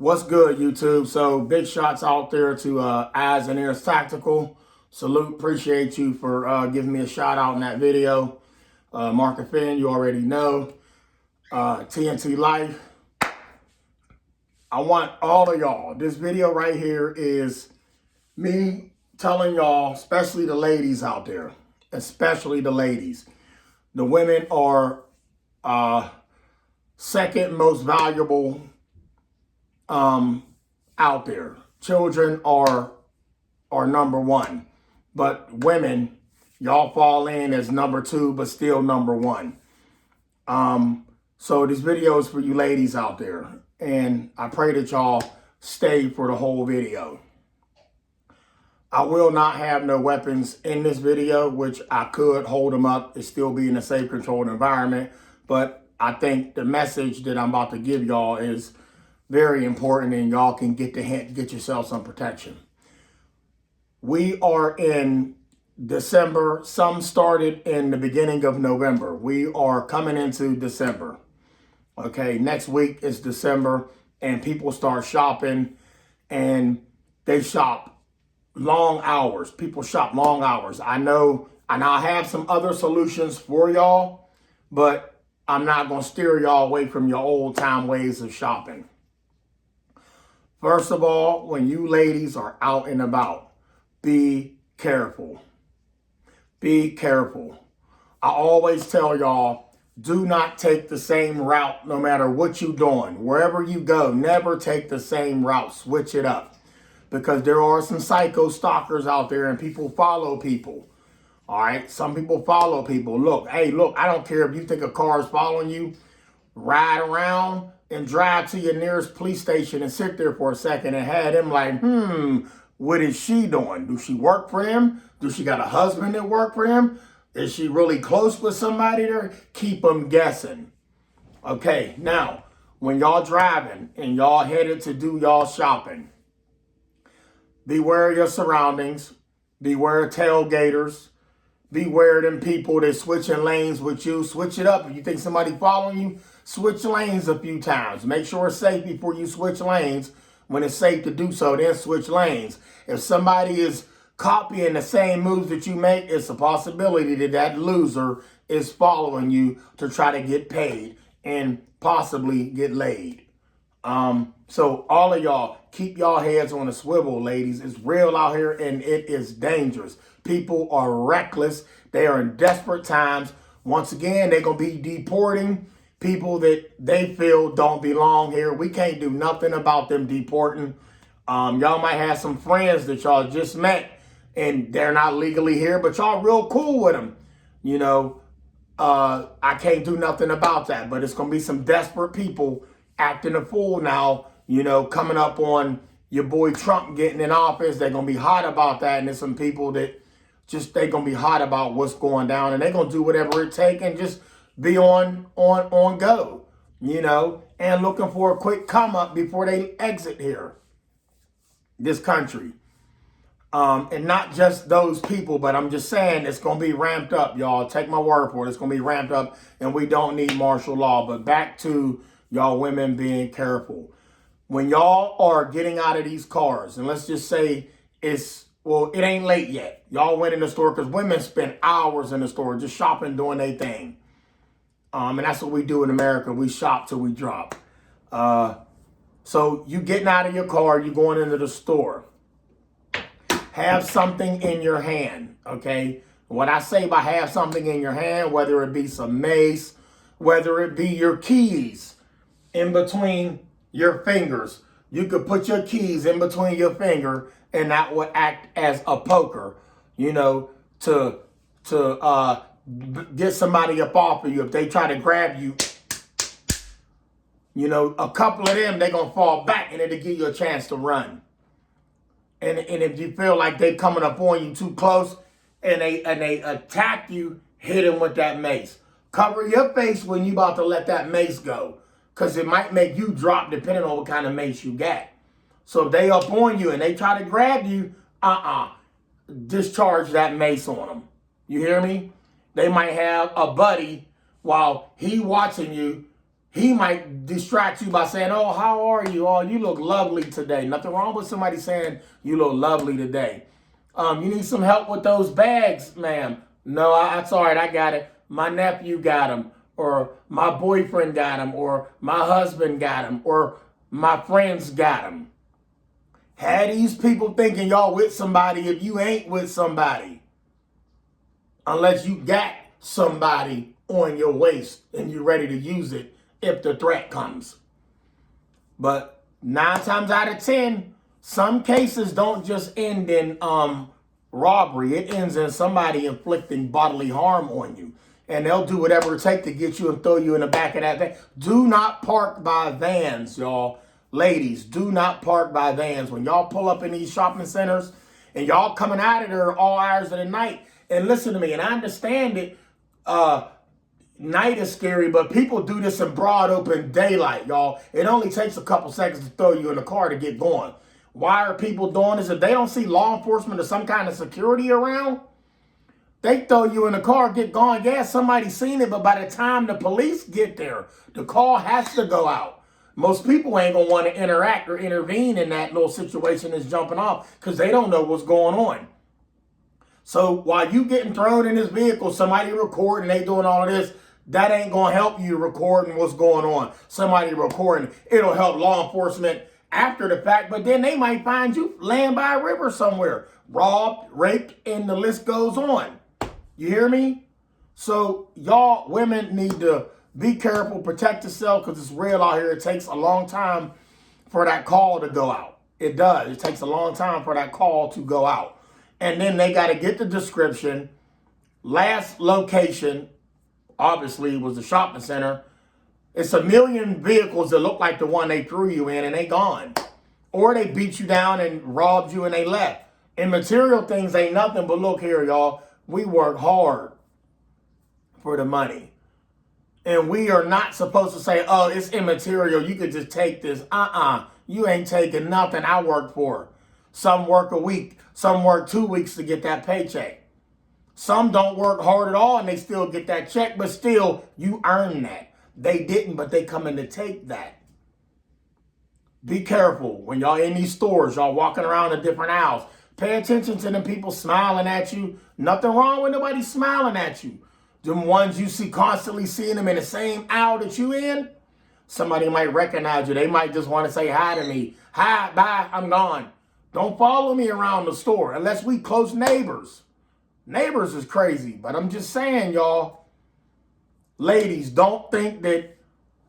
What's good, YouTube? So big shots out there to Eyes and Ears Tactical. Salute, appreciate you for giving me a shout out in that video. Mark Finn, you already know. TNT Life. I want all of y'all. This video right here is me telling y'all, especially the ladies out there, especially the ladies. The women are second most valuable out there. Children are number one, but women, y'all fall in as number two, but still number one. So this video is for you ladies out there, and I pray that y'all stay for the whole video. I will not have no weapons in this video, which I could hold them up and still be in a safe, controlled environment. But I think the message that I'm about to give y'all is very important, and y'all can get the hint, get yourself some protection. We are in December. Some started in the beginning of November. We are coming into December. Okay, next week is December, and people start shopping, and they shop long hours. People shop long hours. I know, and I have some other solutions for y'all, but I'm not going to steer y'all away from your old time ways of shopping. First of all, when you ladies are out and about, be careful. Be careful. I always tell y'all, do not take the same route no matter what you're doing. Wherever you go, never take the same route. Switch it up. Because there are some psycho stalkers out there, and people follow people. All right? Some people follow people. Look, hey, look, I don't care if you think a car is following you. Ride around and drive to your nearest police station and sit there for a second and have them like, what is she doing? Do she work for him? Do she got a husband that work for him? Is she really close with somebody there? Keep them guessing. Okay, now, when y'all driving and y'all headed to do y'all shopping, beware your surroundings. Beware tailgaters. Beware them people that switching lanes with you. Switch it up. If you think somebody following you, switch lanes a few times. Make sure it's safe before you switch lanes. When it's safe to do so, then switch lanes. If somebody is copying the same moves that you make, it's a possibility that that loser is following you to try to get paid and possibly get laid. So all of y'all, keep y'all heads on a swivel, ladies. It's real out here, and it is dangerous. People are reckless. They are in desperate times. Once again, they're going to be deporting people that they feel don't belong here. We can't do nothing about them deporting. Y'all might have some friends that y'all just met, and they're not legally here, but y'all real cool with them. You know, I can't do nothing about that, but it's going to be some desperate people acting a fool now, you know, coming up on your boy Trump getting in office. They're going to be hot about that. And there's some people that just, they're going to be hot about what's going down, and they're going to do whatever it takes and just be on go, you know, and looking for a quick come up before they exit here, this country. And not just those people, but I'm just saying it's going to be ramped up, y'all. Take my word for it. It's going to be ramped up, and we don't need martial law. But back to y'all women being careful. When y'all are getting out of these cars, and let's just say it ain't late yet. Y'all went in the store, because women spend hours in the store just shopping, doing their thing. And that's what we do in America. We shop till we drop. So you getting out of your car, you going into the store. Have something in your hand, okay? What I say by have something in your hand, whether it be some mace, whether it be your keys in between your fingers. You could put your keys in between your finger, and that would act as a poker, you know, to get somebody up off of you. If they try to grab you, you know, a couple of them, they're going to fall back, and it'll give you a chance to run. And if you feel like they coming up on you too close and they attack you, hit them with that mace. Cover your face when you about to let that mace go, because it might make you drop depending on what kind of mace you got. So if they up on you and they try to grab you, discharge that mace on them. You hear me? They might have a buddy while he watching you He might distract you by saying, oh, how are you? Oh, you look lovely today. Nothing wrong with somebody saying you look lovely today. You need some help with those bags, ma'am. No, that's all right. I got it. My nephew got them, or my boyfriend got them, or my husband got them, or my friends got them. Had these people thinking y'all with somebody if you ain't with somebody. Unless you got somebody on your waist and you're ready to use it if the threat comes. But 9 times out of 10, some cases don't just end in robbery. It ends in somebody inflicting bodily harm on you. And they'll do whatever it takes to get you and throw you in the back of that van. Do not park by vans, y'all. Ladies, do not park by vans. When y'all pull up in these shopping centers and y'all coming out of there all hours of the night, and listen to me, and I understand it, night is scary, but people do this in broad open daylight, y'all. It only takes a couple seconds to throw you in the car to get going. Why are people doing this? If they don't see law enforcement or some kind of security around, they throw you in the car, get going. Yeah, somebody's seen it, but by the time the police get there, the call has to go out. Most people ain't going to want to interact or intervene in that little situation that's jumping off because they don't know what's going on. So while you getting thrown in this vehicle, somebody recording, they doing all of this, that ain't going to help you recording what's going on. Somebody recording, it'll help law enforcement after the fact, but then they might find you laying by a river somewhere, robbed, raped, and the list goes on. You hear me? So y'all women need to be careful, protect yourself, because it's real out here. It takes a long time for that call to go out. It does. It takes a long time for that call to go out. And then they got to get the description. Last location, obviously, was the shopping center. It's a million vehicles that look like the one they threw you in and they gone. Or they beat you down and robbed you and they left. And material things ain't nothing, but look here, y'all. We work hard for the money. And we are not supposed to say, oh, it's immaterial. You could just take this. You ain't taking nothing I work for. Some work a week. Some work 2 weeks to get that paycheck. Some don't work hard at all and they still get that check, but still, you earn that. They didn't, but they come in to take that. Be careful when y'all in these stores, y'all walking around the different aisles. Pay attention to them people smiling at you. Nothing wrong with nobody smiling at you. Them ones you see constantly seeing them in the same aisle that you in, somebody might recognize you. They might just want to say hi to me. Hi, bye, I'm gone. Don't follow me around the store unless we close neighbors. Neighbors is crazy, but I'm just saying, y'all, ladies, don't think that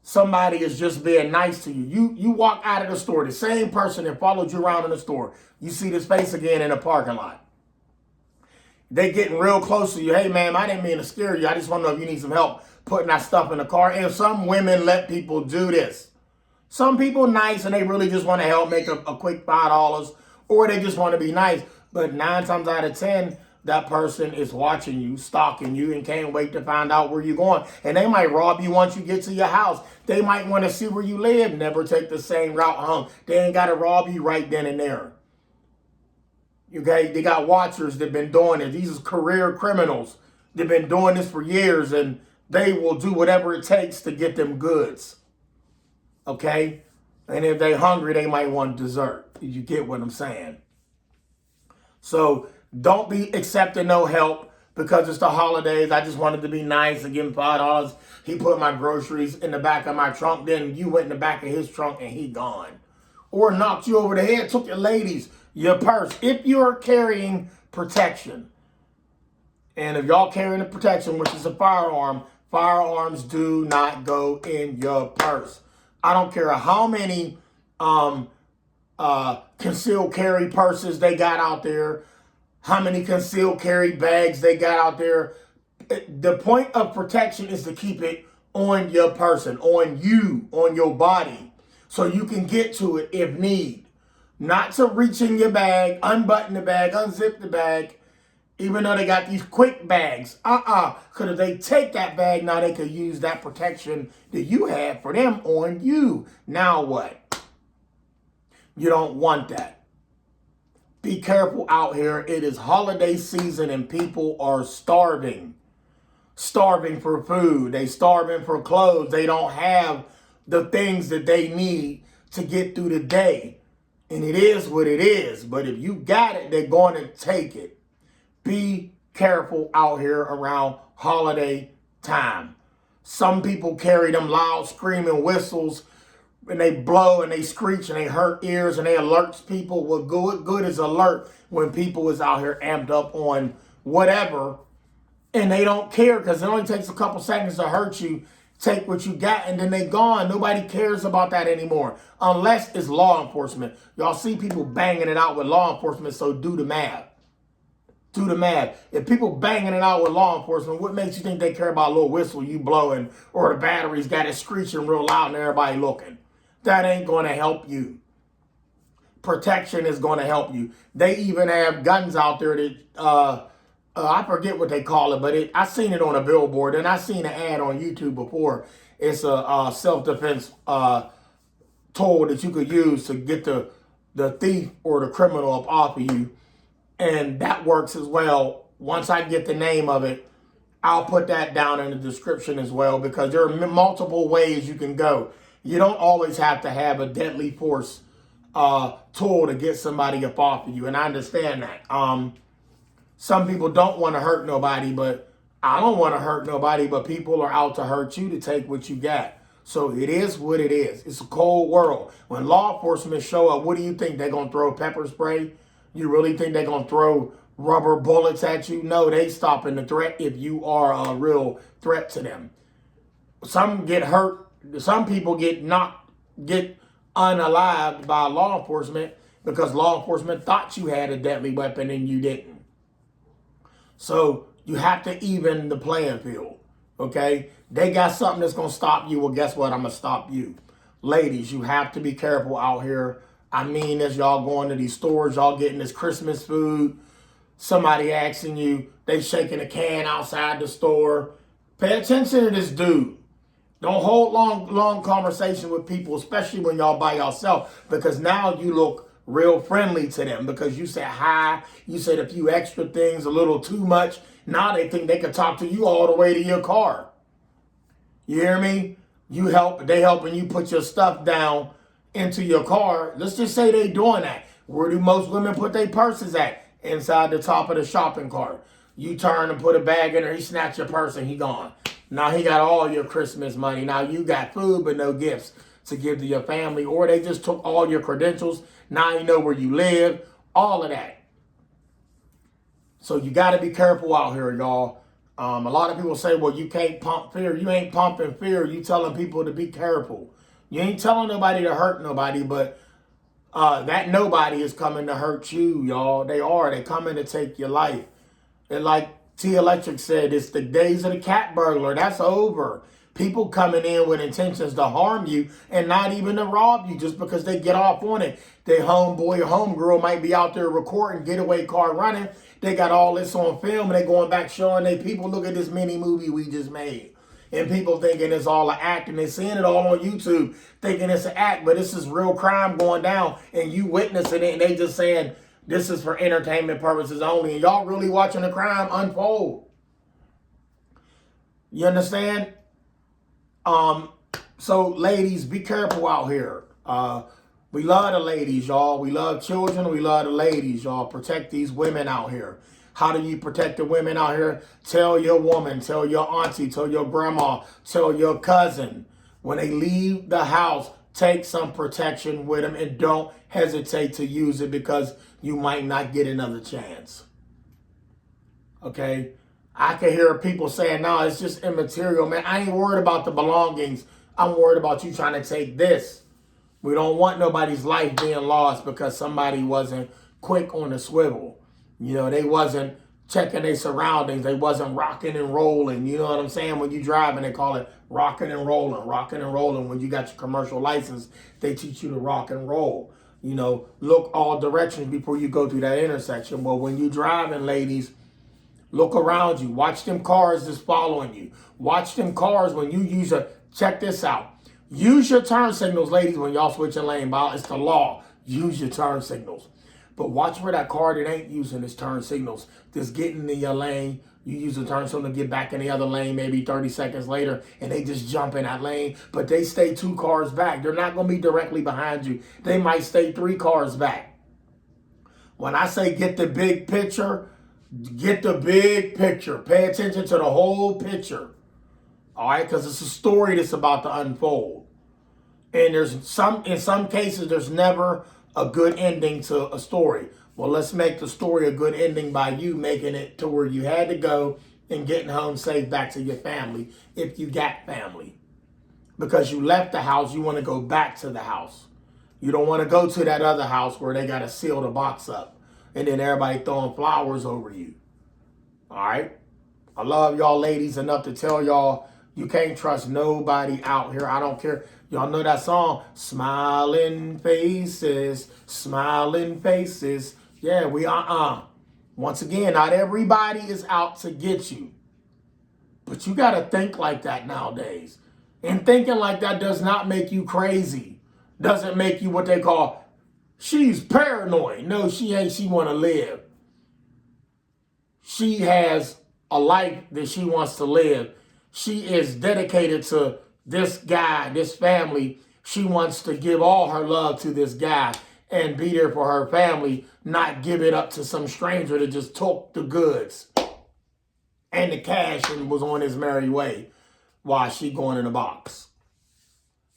somebody is just being nice to you. You walk out of the store, the same person that followed you around in the store, you see this face again in the parking lot. They getting real close to you. Hey, ma'am, I didn't mean to scare you. I just want to know if you need some help putting that stuff in the car. And some women let people do this. Some people nice and they really just want to help make a quick $5, or they just want to be nice. But 9 times out of 10, that person is watching you, stalking you, and can't wait to find out where you're going. And they might rob you once you get to your house. They might want to see where you live. Never take the same route home. They ain't got to rob you right then and there. Okay, they got watchers that been doing it. These are career criminals. They've been doing this for years, and they will do whatever it takes to get them goods. Okay? And if they hungry, they might want dessert. You get what I'm saying? So don't be accepting no help because it's the holidays. I just wanted to be nice and give him $5. He put my groceries in the back of my trunk. Then you went in the back of his trunk and he gone. Or knocked you over the head, took your ladies, your purse. If you're carrying protection, and if y'all carrying a protection, which is a firearm, firearms do not go in your purse. I don't care how many concealed carry purses they got out there, how many concealed carry bags they got out there. The point of protection is to keep it on your person, on you, on your body, so you can get to it if need. Not to reach in your bag, unbutton the bag, unzip the bag, even though they got these quick bags. Because if they take that bag, now they could use that protection that you have for them on you. Now what? You don't want that. Be careful out here. It is holiday season and people are starving. starving for food. They starving for clothes. They don't have the things that they need to get through the day. And it is what it is. But if you got it, they're going to take it. Be careful out here around holiday time. Some people carry them loud screaming whistles and they blow and they screech and they hurt ears and they alert people. Well, good is alert when people is out here amped up on whatever and they don't care because it only takes a couple seconds to hurt you. Take what you got and then they gone. Nobody cares about that anymore unless it's law enforcement. Y'all see people banging it out with law enforcement, so do the math. Do the math. If people banging it out with law enforcement, what makes you think they care about a little whistle you blowing or the batteries got it screeching real loud and everybody looking? That ain't going to help you. Protection is going to help you. They even have guns out there that, I forget what they call it, but I seen it on a billboard and I seen an ad on YouTube before. It's a self-defense tool that you could use to get the thief or the criminal up off of you. And that works as well. Once I get the name of it, I'll put that down in the description as well because there are multiple ways you can go. You don't always have to have a deadly force tool to get somebody up off of you. And I understand that. Some people don't want to hurt nobody, but I don't want to hurt nobody, but people are out to hurt you to take what you got. So it is what it is. It's a cold world. When law enforcement show up, what do you think? They're going to throw pepper spray? You really think they're going to throw rubber bullets at you? No, they stopping the threat if you are a real threat to them. Some get hurt. Some people get unalived by law enforcement because law enforcement thought you had a deadly weapon and you didn't. So you have to even the playing field, okay? They got something that's going to stop you. Well, guess what? I'm going to stop you. Ladies, you have to be careful out here. I mean, as y'all going to these stores, y'all getting this Christmas food, somebody asking you, they shaking a can outside the store. Pay attention to this dude. Don't hold long conversation with people, especially when y'all by yourself, because now you look real friendly to them because you said hi, you said a few extra things, a little too much. Now they think they can talk to you all the way to your car. You hear me? They helping you put your stuff down into your car. Let's just say they doing that. Where do most women put their purses at? Inside the top of the shopping cart. You turn and put a bag in there, he snatch your purse and he gone. Now he got all your Christmas money. Now you got food but no gifts to give to your family, or they just took all your credentials. Now you know where you live, all of that. So you got to be careful out here, y'all. A lot of people say, well, you can't pump fear. You ain't pumping fear. You telling people to be careful. You ain't telling nobody to hurt nobody, but that nobody is coming to hurt you, y'all. They are. They coming to take your life. And like T Electric said, it's the days of the cat burglar. That's over. People coming in with intentions to harm you and not even to rob you just because they get off on it. Their homeboy or homegirl might be out there recording, getaway car running. They got all this on film and they going back showing they people, look at this mini movie we just made. And people thinking it's all an act and they're seeing it all on YouTube thinking it's an act, but this is real crime going down and you witnessing it and they just saying this is for entertainment purposes only. And y'all really watching the crime unfold. You understand? So ladies, be careful out here. We love the ladies, y'all. We love children. We love the ladies, y'all. Protect these women out here. How do you protect the women out here? Tell your woman, tell your auntie, tell your grandma, tell your cousin. When they leave the house, take some protection with them and don't hesitate to use it because you might not get another chance. Okay? I can hear people saying, no, it's just immaterial, man. I ain't worried about the belongings. I'm worried about you trying to take this. We don't want nobody's life being lost because somebody wasn't quick on the swivel. You know, they wasn't checking their surroundings. They wasn't rocking and rolling. You know what I'm saying? When you driving, they call it rocking and rolling, rocking and rolling. When you got your commercial license, they teach you to rock and roll. You know, look all directions before you go through that intersection. Well, when you driving, ladies, look around you. Watch them cars that's following you. Watch them cars when you use check this out. Use your turn signals, ladies, when y'all switching lane. It's the law. Use your turn signals. But watch for that car that ain't using its turn signals. Just getting in your lane. You use the turn signal to get back in the other lane maybe 30 seconds later, and they just jump in that lane. But they stay 2 cars back. They're not going to be directly behind you. They might stay 3 cars back. When I say get the big picture, get the big picture. Pay attention to the whole picture. All right? Because it's a story that's about to unfold. And in some cases, there's never a good ending to a story. Well, let's make the story a good ending by you making it to where you had to go and getting home safe back to your family, if you got family. Because you left the house, you want to go back to the house. You don't want to go to that other house where they got to seal the box up and then everybody throwing flowers over you. All right? I love y'all ladies enough to tell y'all you can't trust nobody out here. I don't care. Y'all know that song, Smiling Faces, Smiling Faces. Yeah, Once again, not everybody is out to get you. But you got to think like that nowadays. And thinking like that does not make you crazy. Doesn't make you what they call, she's paranoid. No, she ain't. She want to live. She has a life that she wants to live. She is dedicated to this guy, this family. She wants to give all her love to this guy and be there for her family, not give it up to some stranger that just took the goods and the cash and was on his merry way while she going in a box.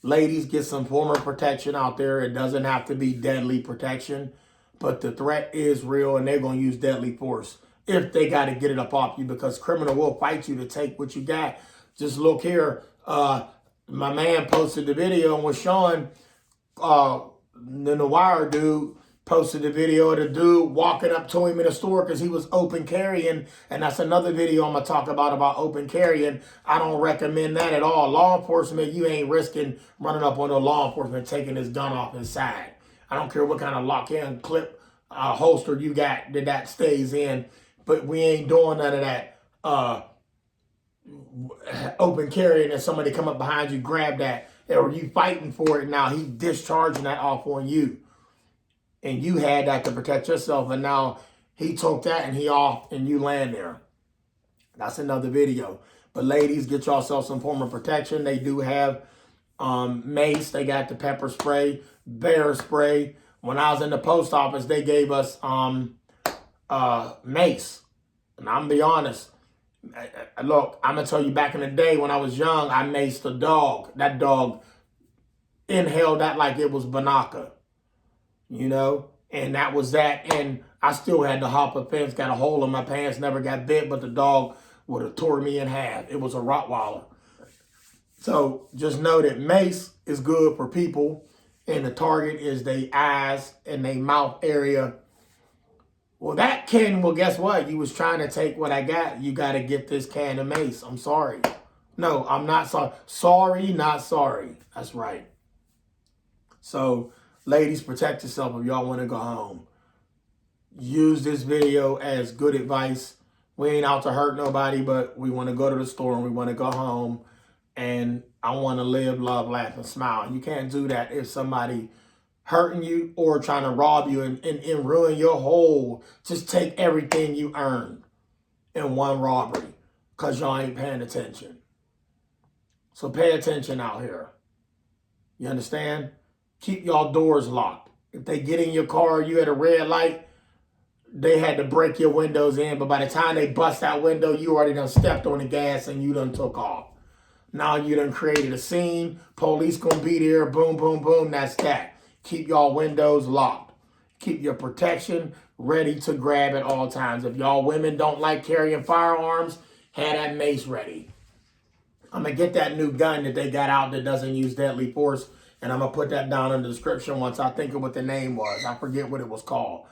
Ladies, get some form of protection out there. It doesn't have to be deadly protection, but the threat is real and they're going to use deadly force if they got to get it up off you, because criminal will fight you to take what you got. Just look here. My man posted the video and was showing the Wire dude posted the video of the dude walking up to him in the store because he was open carrying. And that's another video I'm going to talk about open carrying. I don't recommend that at all. Law enforcement, you ain't risking running up on the law enforcement taking his gun off his side. I don't care what kind of lock-in clip holster you got that stays in. But we ain't doing none of that open carrying and somebody come up behind you, grab that, or you fighting for it. Now he discharging that off on you. And you had that to protect yourself, and now he took that and he off and you land there. That's another video. But ladies, get yourself some form of protection. They do have mace. They got the pepper spray, bear spray. When I was in the post office, they gave us mace. And I'm going to be honest. Look, I'm going to tell you, back in the day when I was young, I maced a dog. That dog inhaled that like it was Banaka. You know, and that was that. And I still had to hop a fence, got a hole in my pants, never got bit, but the dog would have tore me in half. It was a Rottweiler. So just know that mace is good for people, and the target is their eyes and their mouth area. Well, guess what? You was trying to take what I got. You got to get this can of mace. I'm sorry. No, I'm not sorry. Sorry, not sorry. That's right. So, ladies, protect yourself if y'all want to go home. Use this video as good advice. We ain't out to hurt nobody, but we want to go to the store and we want to go home. And I want to live, love, laugh, and smile. You can't do that if somebody hurting you or trying to rob you and ruin your whole, just take everything you earned in one robbery because y'all ain't paying attention. So pay attention out here. You understand? Keep y'all doors locked. If they get in your car, you at a red light, they had to break your windows in, but by the time they bust that window, you already done stepped on the gas and you done took off. Now you done created a scene. Police gonna be there. Boom, boom, boom. That's that. Keep y'all windows locked. Keep your protection ready to grab at all times. If y'all women don't like carrying firearms, have that mace ready. I'm going to get that new gun that they got out that doesn't use deadly force, and I'm going to put that down in the description once I think of what the name was. I forget what it was called.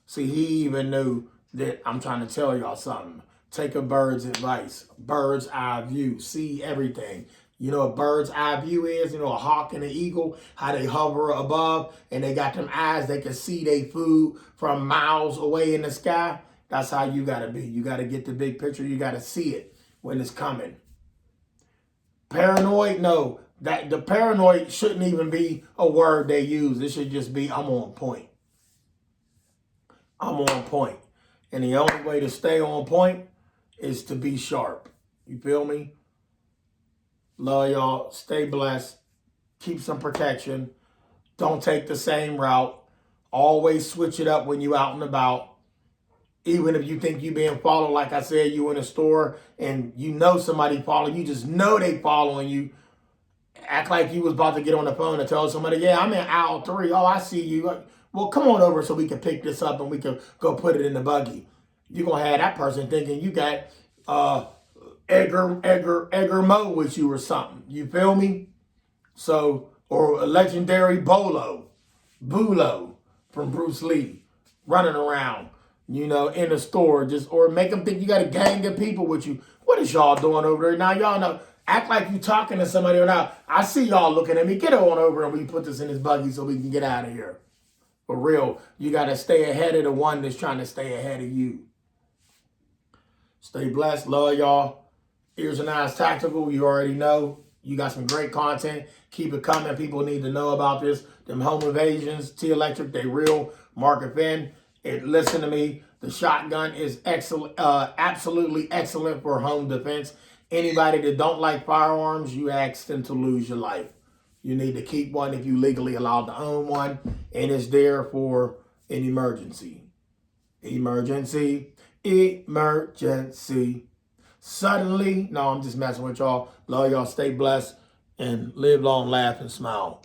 See, he even knew that I'm trying to tell y'all something. Take a bird's advice. Bird's eye view. See everything. You know what bird's eye view is? You know, a hawk and an eagle, how they hover above and they got them eyes, they can see their food from miles away in the sky. That's how you got to be. You got to get the big picture. You got to see it when it's coming. Paranoid? No. The paranoid shouldn't even be a word they use. It should just be, I'm on point. I'm on point. And the only way to stay on point is to be sharp. You feel me? Love y'all. Stay blessed. Keep some protection. Don't take the same route. Always switch it up when you out and about. Even if you think you being followed, like I said, you in a store and you know somebody following you, just know they following you. Act like you was about to get on the phone and tell somebody, yeah, I'm in aisle 3. Oh, I see you. Well, come on over so we can pick this up and we can go put it in the buggy. You're going to have that person thinking you got Edgar Moe with you or something. You feel me? So, or a legendary Bulo from Bruce Lee running around, in the store, or make them think you got a gang of people with you. What is y'all doing over there? Now, y'all know, act like you talking to somebody or not. I see y'all looking at me. Get on over and we put this in this buggy so we can get out of here. For real, you got to stay ahead of the one that's trying to stay ahead of you. Stay blessed. Love y'all. Ears and Eyes Tactical, you already know. You got some great content. Keep it coming. People need to know about this. Them home invasions, T-Electric, they real. Market Finn. Listen to me. The shotgun is excellent, absolutely excellent for home defense. Anybody that don't like firearms, you ask them to lose your life. You need to keep one if you legally allowed to own one. And it's there for an emergency. Emergency. Emergency. Suddenly, no, I'm just messing with y'all. Love y'all. Stay blessed and live long, laugh, and smile.